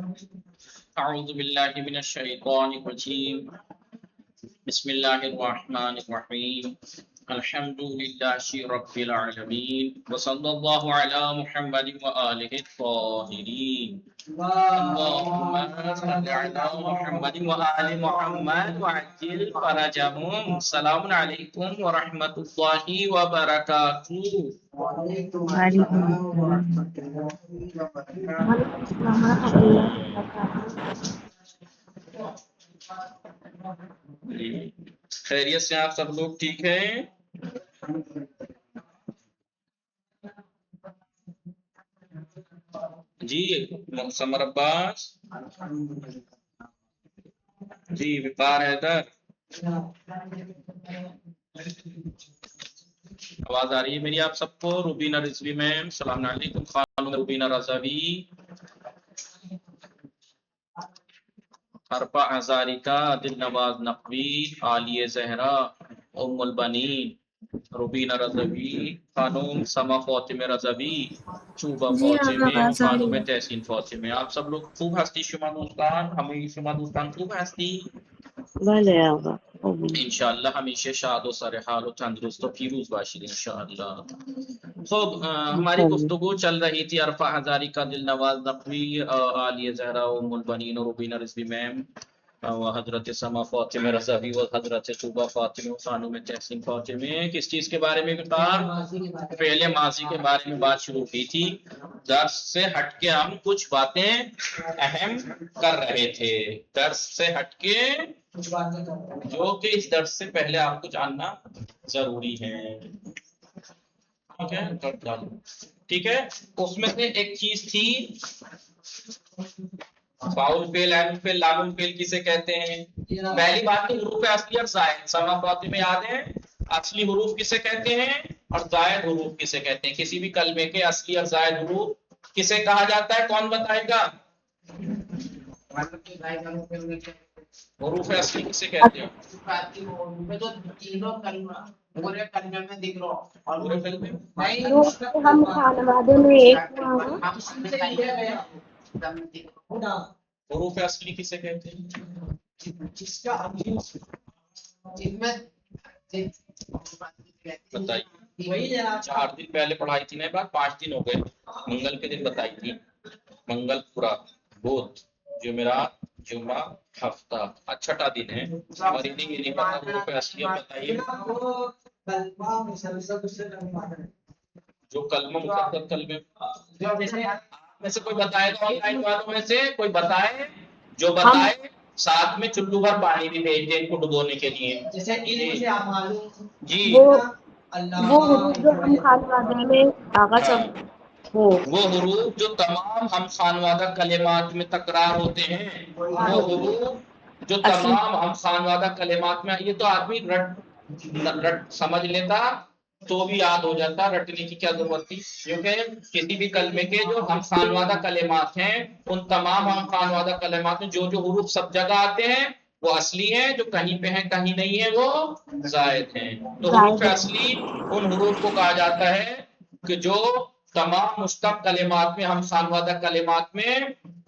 اعوذ باللہ من الشیطان الرجیم بسم اللہ الرحمن الرحیم الحمد للہ رب العالمین وصلی اللہ علی محمد وآلہ الطاہرین اللہم صل علی محمد وآل محمد وعجل فرجهم. السلام علیکم ورحمۃ اللہ وبرکاتہ. وعلیکم السلام ورحمۃ اللہ وبرکاتہ. خیریت سے آپ سب لوگ ٹھیک ہیں؟ جی معصمر عباس جی وقار حیدر آواز آ رہی ہے میری آپ سب کو؟ روبینہ رضوی میم السلام علیکم. خانم روبینہ رضوی، حرفہ ہزاریکا، دل نواز نقوی، عالیہ زہرا، ام البنین روبینہ رضوی، خانم سما فاطمہ رضوی، چوبہ فاطمہ اور خانم تحسین فاطمہ. آپ سب لوگ خوب ہستی شما دوستان، ہمیں شما دوستان خوب ہستی انشاءاللہ ہمیشہ شاد و سرحال و تندرست و پیروز باشید انشاءاللہ. خب ہماری گفتگو چل رہی تھی عرفہ ہزاری کا، دل نواز نقوی، عالیہ زہرا، ام البنین اور روبینہ رضوی میم، حضرت سما فاطمہ رضوی و حضرت طوبہ فاطمہ خانم تحسین فاطمہ. کس چیز کے بارے میں بتا؟ فعل ماضی کے بارے میں بات شروع کی تھی. درس سے ہٹ کے ہم کچھ باتیں اہم کر رہے تھے، درس سے ہٹ کے جو کہ اس درس سے پہلے آپ کو جاننا ضروری ہے. ٹھیک ہے. اس میں سے ایک چیز تھی فاؤل فعل، عین فعل، لام فعل کسے کہتے ہیں؟ پہلی بات تو حروف اصلی اور زائد. سما فاطمہ یاد ہے اصلی حروف کسے کہتے ہیں اور زائد حروف کسے کہتے ہیں؟ کسی بھی کلمے کے اصلی اور زائد حروف کسے کہا جاتا ہے؟ کون بتائے گا؟ حروف اصلی کسے کہتے ہیں؟ ہم خانوادے میں ایک حروف اصلی کسے کہتے ہیں؟ بتائیے. 4 دن پہلے پڑھائی تھی نا بات، 5 دن ہو گئے. منگل کے دن بتائی تھی، منگل پورا، بدھ، جمعرات، جمعہ، ہفتہ، چھٹا دن ہے. ہماری نہیں پتا حروف اصلی. بتائیے جو کلمہ مقدر کلمے میں سے کوئی بتائے گا؟ آن لائن والوں میں سے کوئی بتائے؟ جو بتائے ساتھ میں چلو بھر پانی بھی بھیج دیں ان کو ڈبونے کے لیے. جی وہ حروف جو ہم خانوادے میں وہ حروف جو تمام ہم خانوادہ کلمات میں تکرار ہوتے ہیں، وہ حروف جو تمام ہم خانوادہ کلمات میں، یہ تو آدمی رٹ سمجھ لیتا تو بھی یاد ہو جاتا، رٹنے کی کیا ضرورت تھی؟ کیونکہ کسی بھی کلمے کے جو ہم خانوادہ کلمات ہیں ان تمام ہم خانوادہ کلمات میں جو حروف سب جگہ آتے ہیں وہ اصلی ہیں، جو کہیں پہ ہیں کہیں نہیں ہے وہ زائد ہیں. تو حروف اصلی ان حروف کو کہا جاتا ہے کہ جو تمام مشتق کلمات میں، ہم خانوادہ کلمات میں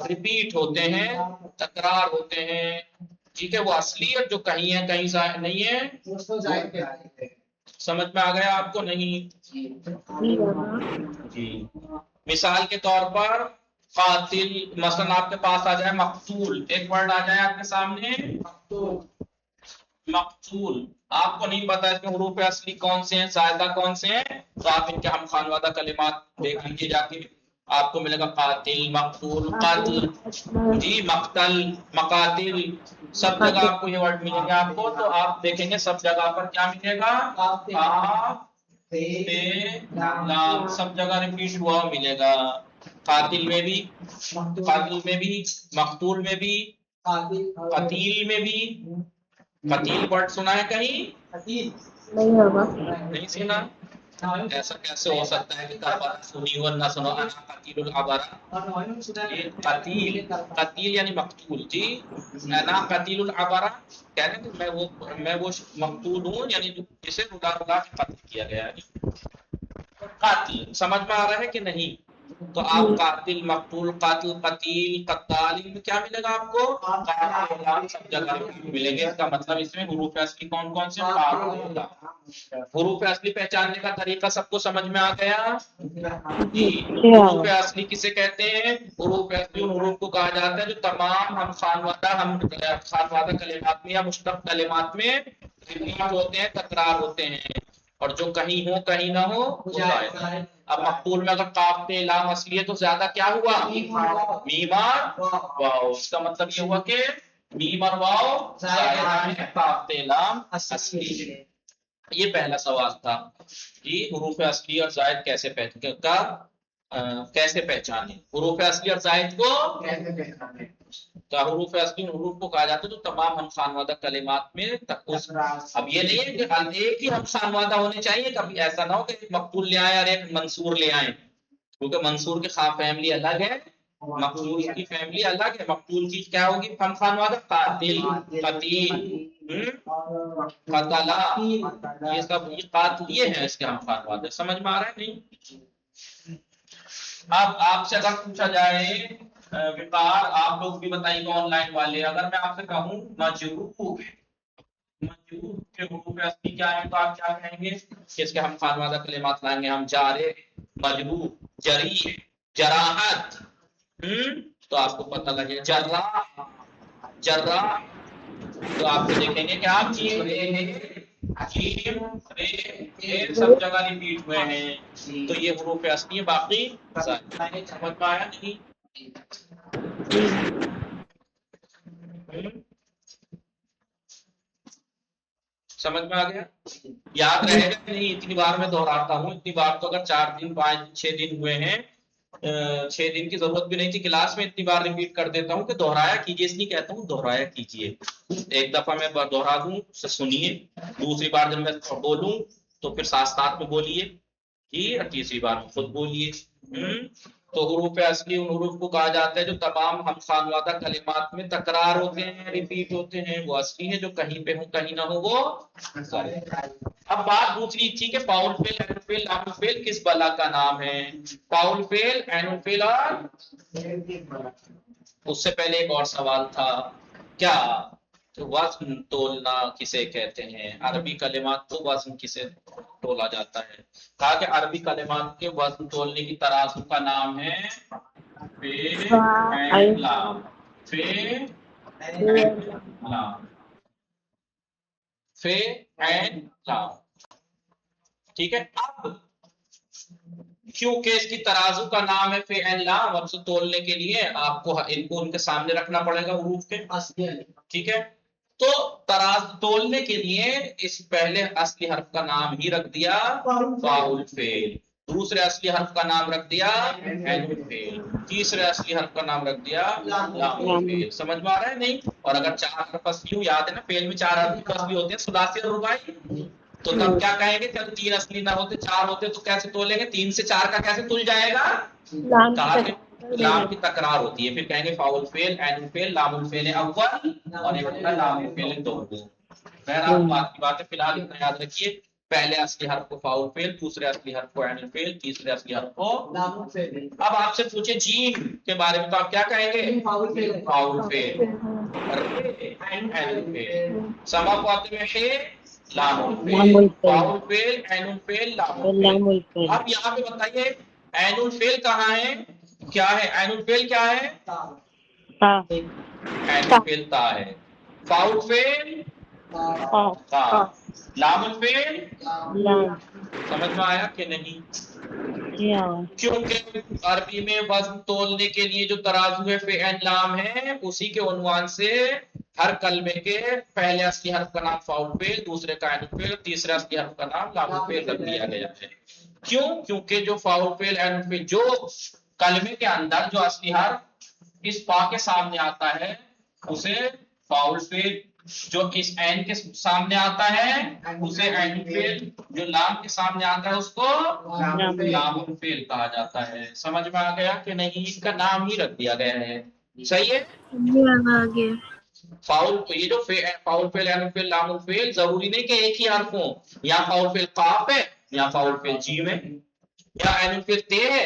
ریپیٹ ہوتے ہیں، تکرار ہوتے ہیں. ٹھیک ہے، وہ اصلی ہے، جو کہیں ہے کہیں نہیں ہے. سمجھ میں آ گیا آپ کو؟ نہیں جی. مثال کے طور پر قاتل، مثلا آپ کے پاس آ جائے مقتول، ایک ورڈ آ جائے آپ کے سامنے مقتول، آپ کو نہیں پتا اس میں حروف اصلی کون سے ہیں، زائدہ کون سے ہیں، تو آپ ان کے ہم خانوادہ کلمات دیکھ لیجیے جا کے، آپ کو ملے گا قاتل، مقتول، قتل، جی مقتل، مقاتل، سب جگہ آپ کو یہ ورڈ ملیں گے. آپ کو تو آپ دیکھیں گے سب جگہ پر کیا ملے گا؟ لام، سب جگہ ریپیٹ ہوا ملے گا. قاتل میں بھی، قاتل میں بھی، مقتول میں بھی، قتیل میں بھی. قتیل ورڈ سنا ہے کہیں؟ نہیں سنا؟ ایسا کیسے ہو سکتا ہے کہ کبارہ سنی ہو نہ سنو؟ انا قتیل العبرہ، قتیل، قتیل یعنی مقتول. جی انا قتیل العبرہ کہنے کہ میں وہ مقتول ہوں، یعنی جسے رلا رلا کے قتل کیا گیا ہے. قاتل سمجھ میں آ رہا ہے کہ نہیں؟ تو آپ قاتل، مقتول، قاتل، قتیل، قتال، ان میں کیا ملے گا آپ کو؟ قاتل لام سب جگہ ملیں گے. اس کا مطلب اس میں حروف اصلی کون کون سے؟ قاتل لام. حروف اصلی پہچاننے کا طریقہ سب کو سمجھ میں آ گیا جی. حروف اصلی کسے کہتے ہیں؟ حروف اصلی ان حروف کو کہا جاتا ہے جو تمام ہم خانوادہ کلمات میں یا مشتق کلمات میں ریپیٹ ہوتے ہیں، تکرار ہوتے ہیں، اور جو کہیں ہو کہیں نہ ہو وہ زائد ہے. اب مقتول میں اگر قاف پہ لام اصلی ہے تو زیادہ کیا ہوا؟ میم اور واو. اس کا مطلب یہ ہوا کہ میم اور واو زائدہ ہے، قاف پہ لام اصلی ہے. یہ پہلا سوال تھا جی، حروف اصلی اور زائد کیسے پہچانے؟ حروف اصلی اور زائد کو کیسے پہچانے؟ تو حروف اصلی ان حروف کو کہا جاتا ہے جو تمام ہم خانوادہ کلمات میں اب یہ نہیں ہے کہ ایک ہی ہم خانوادہ ہونے چاہیے، کبھی ایسا نہ ہو کہ ایک مقتول لے آئے اور ایک منصور لے آئے، کیونکہ منصور کی فیملی الگ ہے، مقتول کی فیملی الگ ہے. مقتول کی کیا ہوگی ہم خانوادہ؟ قاتل، قتیل، قتلا، یہ سب یہ قاتل یہ ہے اس کے ہم خانوادہ. سمجھ میں آ رہا ہے نہیں؟ اب آپ سے اگر پوچھا جائے وقار، آپ لوگ بھی بتائیے آن لائن والے، اگر میں آپ سے کہوں مجروح کے حروف اصلی کیا ہے تو آپ کیا کہیں گے کہ اس کے ہم خانوادہ کلمات لائیں گے ہم؟ جارح، مجروح، جریح، جراحت. تو آپ کو پتہ لگے جراح، جراح. تو آپ کو دیکھیں گے کہ آپ جیم رے سب جگہ ریپیٹ ہوئے ہیں، تو یہ حروف اصلی ہے. باقی سمجھ میں آیا نہیں؟ سمجھ میں آ گیا؟ یاد رہے گا کہ نہیں؟ اتنی بار میں دہراتا ہوں، اتنی بار تو اگر 4 دن 5 6 دن ہوئے ہیں، 6 دن کی ضرورت بھی نہیں تھی کلاس میں، اتنی بار ریپیٹ کر دیتا ہوں کہ دہرایا کیجیے. اس لیے کہتا ہوں دہرایا کیجیے. ایک دفعہ میں دہرا دوں سنیے، دوسری بار جب میں بولوں تو پھر ساتھ ساتھ میں بولیے جی، اور تیسری بار میں خود بولیے. تو حروف اصلی ان حروف کو کہا جاتا ہے جو تمام ہم خانوادہ کلمات میں تکرار ہوتے ہیں، ریپیٹ ہوتے ہیں، وہ اصلی ہے. جو کہیں پہ ہو کہیں نہ ہو وہ زائد. اب بات دوسری تھی کہ فاؤل فعل، عین الفعل، لام الفعل کس بلا کا نام ہے؟ فاؤل فعل، عین الفعل اور اس سے پہلے ایک اور سوال تھا کیا؟ وزن تولنا کسے کہتے ہیں؟ عربی کلمات کو وزن کسے تولا جاتا ہے؟ کہا کہ عربی کلمات کے وزن تولنے کی ترازو کا نام ہے فعل اینڈ لام. فعل اینڈ لام، فعل اینڈ لام. ٹھیک ہے. اب کیونکہ اس کی ترازو کا نام ہے فعل اینڈ لام، اب سے تولنے کے لیے آپ کو ان کے سامنے رکھنا پڑے گا حروف کے. ٹھیک ہے. تو تراز تولنے کے لیے اس پہلے اصلی حرف کا نام ہی رکھ دیا فاعل فعل، دوسرے اصلی حرف کا نام رکھ دیا عین الفعل، تیسرے اصلی حرف کا نام رکھ دیا لام الفعل. سمجھ میں آ رہا ہے نہیں؟ اور اگر 4 حرف اصلی ہو، یاد ہے نا فعل میں 4 حرف اصلی ہوتے ہیں ثلاثی اور رباعی، تو تب کیا کہیں گے جب 3 اصلی نہ ہوتے 4 ہوتے تو کیسے تولیں گے؟ 3 سے 4 کا کیسے تل جائے گا؟ کہا کہ لام کی تکرار ہوتی ہے، پھر کہیں گے فاعل فعل، عین الفعل، لام الفعل اول اور ایک ہوتا ہے لام الفعل دوم. بہرحال بات کی بات ہے، فی الحال اتنا یاد رکھیے، پہلے اصلی حرف کو فاعل فعل، دوسرے اصلی حرف کو عین الفعل، تیسرے اصلی حرف کو لام الفعل. اب آپ سے پوچھے جیم کے بارے میں تو آپ کیا کہیں گے؟ فاعل فعل، عین الفعل. سما فاطمہ میں ہے لام الفعل، فاعل فعل، عین الفعل، لام الفعل. اب یہاں پہ بتائیے عین الفعل کہاں ہے؟ کیا ہے عین الفعل؟ کیا ہے؟ عین الفعل تا ہے. فاعل فعل تا، لام الفعل. سمجھ میں آیا کہ نہیں؟ کیونکہ عربی میں وزن تولنے کے لیے جو ترازو ہے فعل اینڈ لام ہے، اسی کے عنوان سے ہر کلمے کے پہلے اصلی حرف کا نام فاعل فعل، دوسرے کا عین الفعل، تیسرے اصلی حرف کا نام لام الفعل رکھ دیا گیا ہے. کیوں؟ کیونکہ جو فاعل فعل، عین الفعل، جو کلمے کے اندر جو اصلی حرف اس پا کے سامنے آتا ہے اسے فاعل فعل، جو اس عین کے سامنے آتا ہے اسے عین الفعل، جو لام کے سامنے آتا ہے اس کو لام الفعل کہا جاتا ہے. سمجھ میں آ گیا کہ نہیں؟ اس کا نام ہی رکھ دیا گیا ہے. صحیح ہے. فاعل، یہ جو فاعل فعل، عین الفعل، لام الفعل ضروری نہیں کہ ایک ہی حرف ہو، یا فاعل فعل قاف ہے یا فاعل فعل جیم ہے، یا عین الفعل تے ہے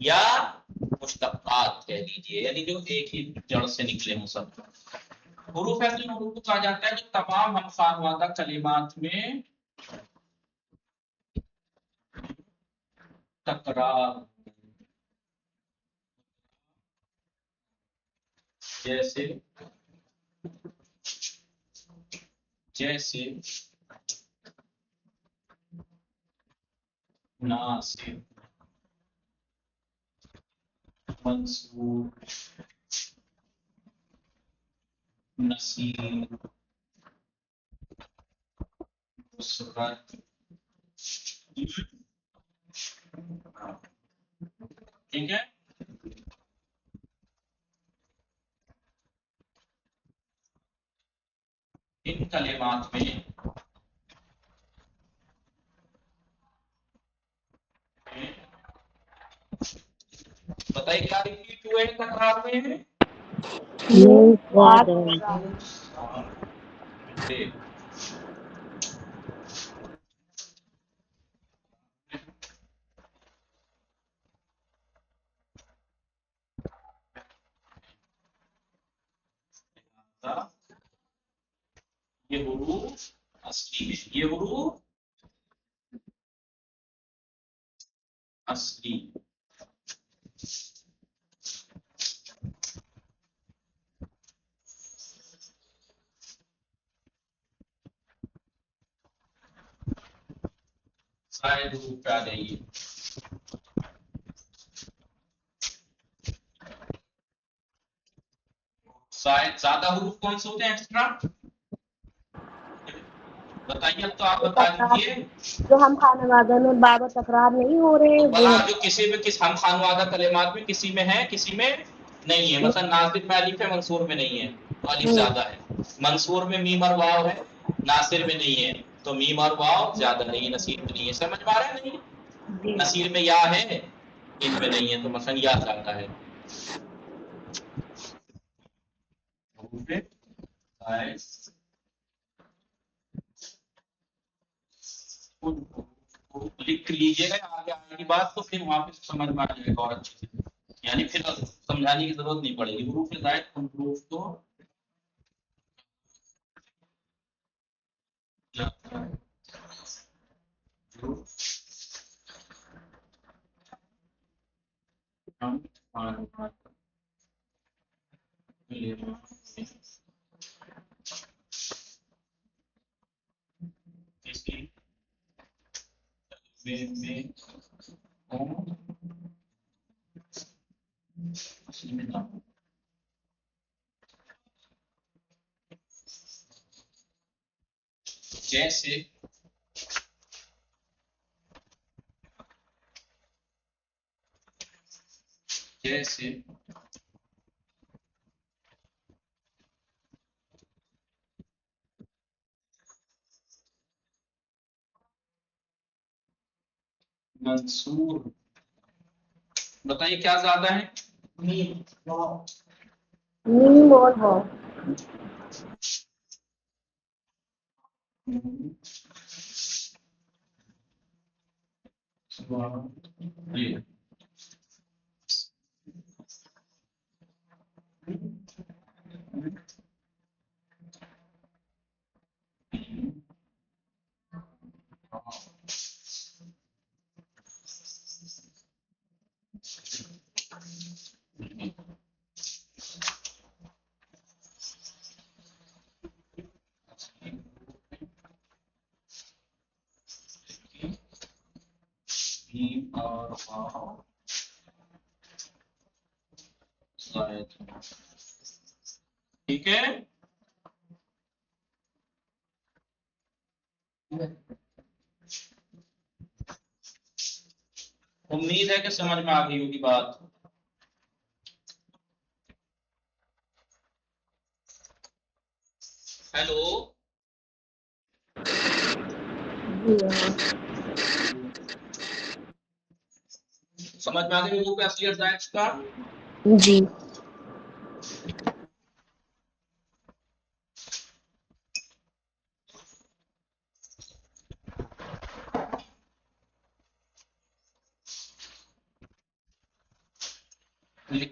یا مشتقات کہہ لیجیے، یعنی جو ایک ہی جڑ سے نکلے ہوں سب۔ حروف ایسے حروف کو کہا جاتا ہے جو تمام ہم خانوادہ کلمات میں تکرار، جیسے جیسے ناصب، منصور، نصیر، نصرت، ٹھیک ہے۔ ان کلمات میں بتائیے کیا ریپیٹ ہوئے ہیں تکرار میں ہیں؟ نون صاد یہ حروف اصلی میں، یہ حروف اصلی، زائد حروف پہ آ جائیے۔ زیادہ حروف کون سے ہوتے ہیں ایکسٹرا؟ بتائیے، اب تو آپ بتا دیجیے۔ جو ہم خانوادہ میں بار بار تکرار نہیں ہو رہے وہ جو کسی میں ہم خانوادہ کلمات میں کسی میں ہے کسی میں نہیں ہے، مثلا ناصر میں الف ہے، منصور میں نہیں ہے تو الف زیادہ ہے، منصور میں میم اور واو ہے، ناصر میں نہیں ہے تو میم اور واو زیادہ نہیں ہے، نصیر میں نہیں ہے۔ سمجھ میں آ رہا ہے نہیں؟ نصیر میں یا ہے، ان میں نہیں ہے تو مثلا یا زیادہ ہے۔ لکھ لیجیے گا، آگے آنے کی بات تو پھر وہاں پہ سمجھ میں آ جائے گا اور اچھے سے، یعنی پھر سمجھانے کی ضرورت نہیں پڑے گی۔ حروف زائد حروف تو جیسے جیسے منصور، بتائیے کیا زیادہ ہے؟ میم اور واو اور واو زائد، ٹھیک ہے۔ امید ہے کہ سمجھ میں آ گئی ہوگی بات۔ ہیلو، سمجھ میں آ گئی حروف اصلی اور زائد کا؟ جی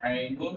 ainul